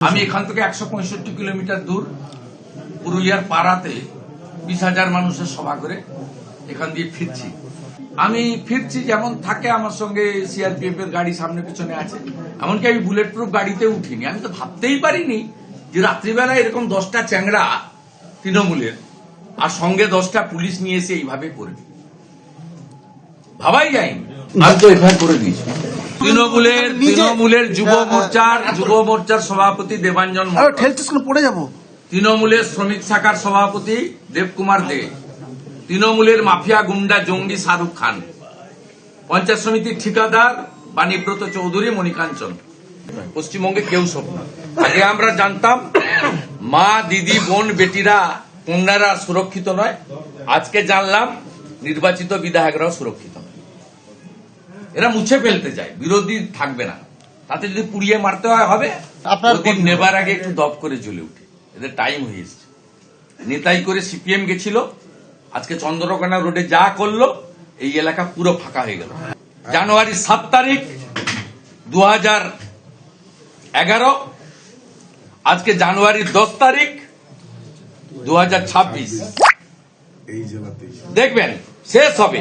আমি এখান থেকে 165 কিলোমিটার দূর পুরুলিয়ার পাড়াতে 20,000 মানুষের সভা করে এখান দিয়ে ফিরছি। আমি ফিরছি যেমন থাকে আমার সঙ্গে সিআরপিএফ এর গাড়ি সামনে পিছনে আছে, এমনকি আমি বুলেট প্রুফ গাড়িতে উঠিনি। আমি তো ভাবতেই পারিনি যে রাত্রিবেলা এরকম 10টা চ্যাংড়া তৃণমূলের আর সঙ্গে 10টা পুলিশ নিয়ে এসে এইভাবে করবে, ভাবাই যায়নি। আমি তো এফআইআর করে দিয়েছি। তৃণমূলের যুব মোর্চার সভাপতি দেবাঞ্জন পড়ে যাবো, তৃণমূলের শ্রমিক শাখার সভাপতি দেবকুমার দে, তৃণমূলের মাফিয়া গুন্ডা জঙ্গি শাহরুখ খান, পঞ্চায়েত সমিতির ঠিকাদার বাণীব্রত চৌধুরী, মণিকাঞ্চন। পশ্চিমবঙ্গে কেউ স্বপ্ন আগে আমরা জানতাম মা দিদি বোন বেটিরা কন্যারা সুরক্ষিত নয়, আজকে জানলাম নির্বাচিত বিধায়করাও সুরক্ষিত নয়। এরা মুছে ফেলতে চায়, বিরোধী থাকবে না, তাতে যদি পুড়িয়ে মারতে হয় হবে। প্রদীপ নেবার আগে একটু দপ করে জ্বলে উঠে, এদের টাইম হয়ে এসছে। নেতাই করে সিপিএম গেছিল, আজকে চন্দ্রকোনা রোডে যা করলো এই এলাকা পুরো ফাঁকা হয়ে গেল। জানুয়ারি 7 তারিখ 2011, আজকে জানুয়ারি 10 তারিখ 2026, দেখবেন শেষ হবে।